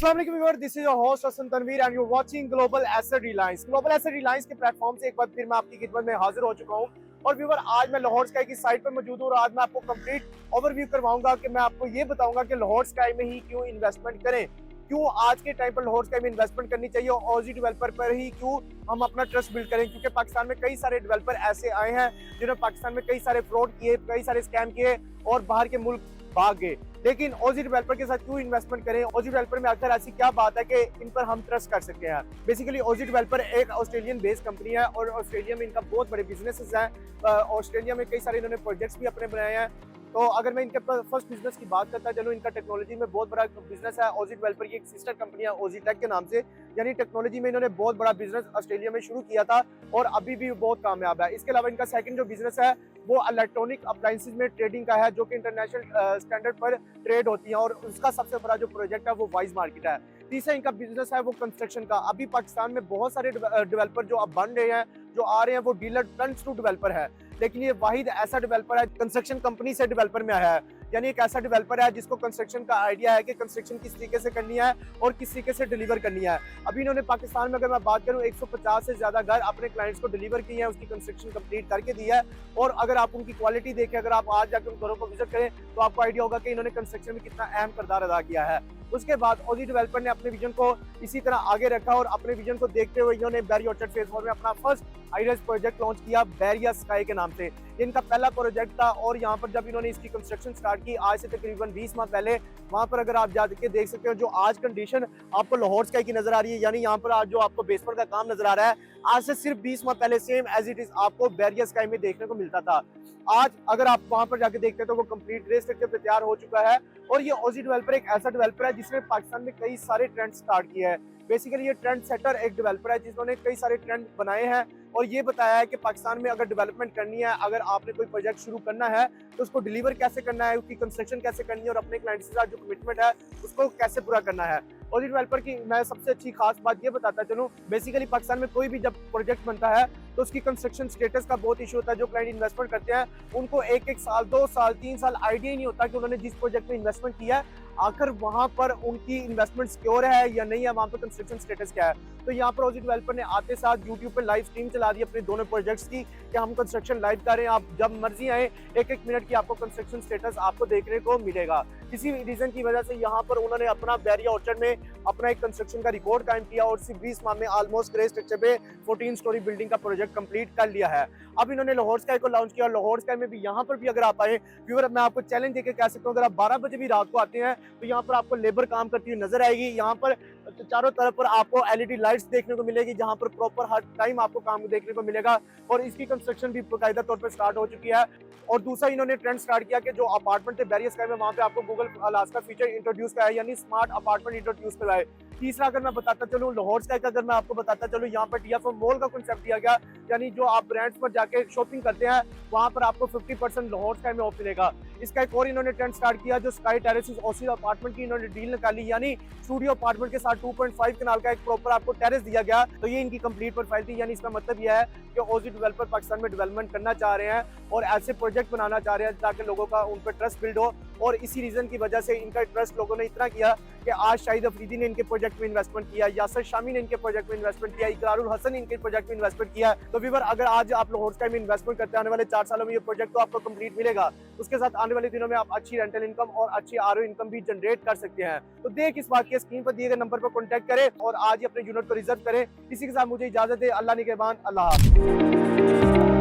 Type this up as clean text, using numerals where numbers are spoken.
अस्सलाम वालेकुम viewer, this is your host Hasan Tanveer and you are watching Global Asset Reliance. Global Asset Reliance के platform से एक बार फिर मैं आपकी खिदमत में हाजिर हो चुका हूं। और व्यूअर, आज मैं लाहौर स्काई की साइट पर मौजूद हूं और आज मैं आपको कंप्लीट ओवरव्यू करवाऊंगा कि मैं आपको ये बताऊंगा कि लाहौर स्काई में ही क्यों इन्वेस्टमेंट करें, क्यों आज के टाइम पर लाहौर स्काई में इन्वेस्टमेंट करनी चाहिए और ऑजी डेवलपर पर ही क्यों हम अपना ट्रस्ट बिल्ड करें। क्योंकि पाकिस्तान में कई सारे डेवलपर ऐसे आए हैं जिन्होंने पाकिस्तान में कई सारे फ्रॉड किए, कई सारे स्कैम किए और बाहर के मुल्क भाग गए। लेकिन ऑजी डेवलपर के साथ क्यों इन्वेस्टमेंट करें? ऑजी डेवलपर में आखिर ऐसी क्या बात है कि इन पर हम ट्रस्ट कर सकते हैं? बेसिकली ऑजी डेवलपर एक ऑस्ट्रेलियन बेस्ड कंपनी है और ऑस्ट्रेलिया में इनका बहुत बड़े बिजनेसेस हैं। ऑस्ट्रेलिया में कई सारे इन्होंने प्रोजेक्ट्स भी अपने बनाए हैं। तो अगर मैं इनके फर्स्ट बिजनेस की बात करता चलूँ, इनका टेक्नोलॉजी में बहुत बड़ा बिजनेस है। ऑजी डेवलपर की एक सिस्टर कंपनी है ऑजी टेक के नाम से, यानी टेक्नोलॉजी में इन्होंने बहुत बड़ा बिजनेस ऑस्ट्रेलिया में शुरू किया था और अभी भी बहुत कामयाब है। इसके अलावा इनका सेकंड जो बिजनेस है वो इलेक्ट्रॉनिक अप्लायंसेज में ट्रेडिंग का है, जो कि इंटरनेशनल स्टैंडर्ड पर ट्रेड होती है और उसका सबसे बड़ा जो प्रोजेक्ट है वो वाइज मार्केट है। तीसरा इनका बिजनेस है वो कंस्ट्रक्शन का। अभी पाकिस्तान में बहुत सारे डेवलपर जो अब बन रहे हैं, जो आ रहे हैं, वो डीलर टर्न्स टू डेवलपर है, लेकिन ये वाहिद ऐसा डेवलपर है कंस्ट्रक्शन कंपनी से डेवलपर में आया है। यानी एक ऐसा डेवलपर है जिसको कंस्ट्रक्शन का आइडिया है कि कंस्ट्रक्शन किस तरीके से करनी है और किस तरीके से डिलीवर करनी है। अभी इन्होंने पाकिस्तान में अगर मैं बात करूं 150 से ज्यादा घर अपने क्लाइंट्स को डिलीवर किए हैं, उसकी कंस्ट्रक्शन कंप्लीट करके दी है। और अगर आप उनकी क्वालिटी देखें, अगर आप आज जाकर उन घरों को विजिट करें तो आपको आइडिया होगा कि इन्होंने कंस्ट्रक्शन में कितना अहम किरदार अदा किया है। उसके बाद ऑजी डेवलपर ने अपने विजन को इसी तरह आगे रखा और अपने विजन को देखते हुए इन्होंने बैरी ऑर्चर्ड फेज 4 में अपना फर्स्ट आईरेस प्रोजेक्ट लॉन्च किया बैरिया स्काई के नाम से। ये इनका पहला प्रोजेक्ट था और यहाँ पर जब इन्होंने इसकी कंस्ट्रक्शन स्टार्ट की आज से तकरीबन 20 माह पहले, वहाँ पर अगर आप जाके देख सकते हो जो आज कंडीशन आपको लाहौर स्काई की नजर आ रही है, यानी यहाँ पर आज जो आपको बेसमेंट का काम नजर आ रहा है, आज से सिर्फ 20 माह पहले सेम एज इट इज आपको बैरिया स्काई में देखने को मिलता था। आज अगर आप वहां पर जाके देखते हैं तो वो कंप्लीट ग्रे स्ट्रक्चर पे तैयार हो चुका है। और ये ऑजी डेवलपर एक ऐसा डेवलपर है जिसने पाकिस्तान में कई सारे ट्रेंड स्टार्ट किए हैं। बेसिकली ये ट्रेंड सेटर एक डेवलपर है जिन्होंने कई सारे ट्रेंड बनाए हैं और ये बताया है कि पाकिस्तान में अगर डेवलपमेंट करनी है, अगर आपने कोई प्रोजेक्ट शुरू करना है तो उसको डिलीवर कैसे करना है, उसकी कंस्ट्रक्शन कैसे करनी है और अपने क्लाइंट्स के साथ जो कमिटमेंट है उसको कैसे पूरा करना है। ऑजी डेवलपर की मैं सबसे अच्छी खास बात ये बताता चलूँ, बेसिकली पाकिस्तान में कोई भी जब प्रोजेक्ट बनता है तो उसकी कंस्ट्रक्शन स्टेटस का बहुत इशू होता है। जो क्लाइंट इन्वेस्टमेंट करते हैं उनको एक साल, 2 साल, 3 साल आइडिया ही नहीं होता कि उन्होंने जिस प्रोजेक्ट में इन्वेस्टमेंट किया है आखिर वहां पर उनकी इन्वेस्टमेंट सिक्योर है या नहीं है, वहां पर कंस्ट्रक्शन स्टेटस क्या है। तो यहाँ पर ऑजी डेवलपर ने आते साथ यूट्यूब पर लाइव स्ट्रीम चला दी अपने दोनों प्रोजेक्ट्स की कि हम कंस्ट्रक्शन लाइव कर रहे हैं, आप जब मर्जी आए एक मिनट की आपको कंस्ट्रक्शन स्टेटस आपको देखने को मिलेगा। किसी रीजन की वजह से यहाँ पर उन्होंने अपना बैरिया ऑर्चर्ड में अपना एक कंस्ट्रक्शन का रिकॉर्ड कायम किया और सिर्फ 20 माह में ऑलमोस्ट ग्रे स्ट्रक्चर पे 14 स्टोरी बिल्डिंग का प्रोजेक्ट कंप्लीट कर लिया है। अब इन्होंने लाहौर स्काई को लॉन्च किया और लाहौर स्काई में भी यहाँ पर भी अगर आप आए व्यूअर, मैं आपको चैलेंज देके कह सकता हूँ, अगर आप 12 बजे भी रात को आते हैं तो यहाँ पर आपको लेबर काम करती हुई नजर आएगी। यहाँ पर चारों तरफ पर आपको एलईडी लाइट्स देखने को मिलेगी जहाँ पर प्रॉपर हर टाइम आपको काम देखने को मिलेगा और इसकी कंस्ट्रक्शन भी बाकायदा तौर पर स्टार्ट हो चुकी है। और दूसरा इन्होंने ट्रेंड स्टार्ट किया कि जो अपार्टमेंट थे बैरिया स्काई में, वहाँ पे आपको गूगल ग्लास का फीचर इंट्रोड्यूस कराया, यानी स्मार्ट अपार्टमेंट इंट्रोड्यूस कराए। तीसरा अगर मैं बताता चलूँ लाहौर स्काई का, अगर मैं आपको बताता चलूँ, यहाँ पर डीएफओ मॉल का कंसेप्ट दिया गया, यानी जो आप ब्रांड्स पर जाके शॉपिंग करते हैं वहाँ पर आपको 50% लाहौर स्काई में ऑफ मिलेगा। इसका एक और इन्होंने ट्रेंड स्टार्ट किया जो स्काई टेरेसेस ओसी अपार्टमेंट की इन्होंने डील निकाली, यानी स्टूडियो अपार्टमेंट के साथ 2.5 कनाल का एक प्रॉपर आपको टेरेस दिया गया। तो ये इनकी कंप्लीट प्रोफाइल थी। यानी इसका मतलब यह है कि ऑजी डेवलपर पाकिस्तान में डेवलपमेंट करना चाह रहे हैं और ऐसे प्रोजेक्ट बनाना चाह रहे हैं ताकि लोगों का उन पर ट्रस्ट बिल्ड हो। और इसी रीजन की वजह से इनका ट्रस्ट लोगों ने इतना किया कि आज शाहिद अफरीदी ने इनके प्रोजेक्ट में इन्वेस्टमेंट किया, यासर शामी ने इनके प्रोजेक्ट में इन्वेस्टमेंट किया, इकरारुल हसन इनके प्रोजेक्ट में इन्वेस्टमेंट किया। तो व्यूअर, अगर आज आप लाहौर स्काई में इन्वेस्टमेंट करते हैं आने वाले 4 सालों में ये प्रोजेक्ट तो आपको कंप्लीट मिलेगा। उसके साथ आने वाले दिनों में आप अच्छी रेंटल इनकम और अच्छी आरओ इनकम भी जनरेट कर सकते हैं। तो देख इस बात के स्क्रीन पर दिए गए नंबर पर कॉन्टैक्ट करें और आज ही अपने यूनिट को रिजर्व करें। इसी के साथ मुझे इजाजत है। अल्लाह निगहबान। अल्लाह हाफ़िज़।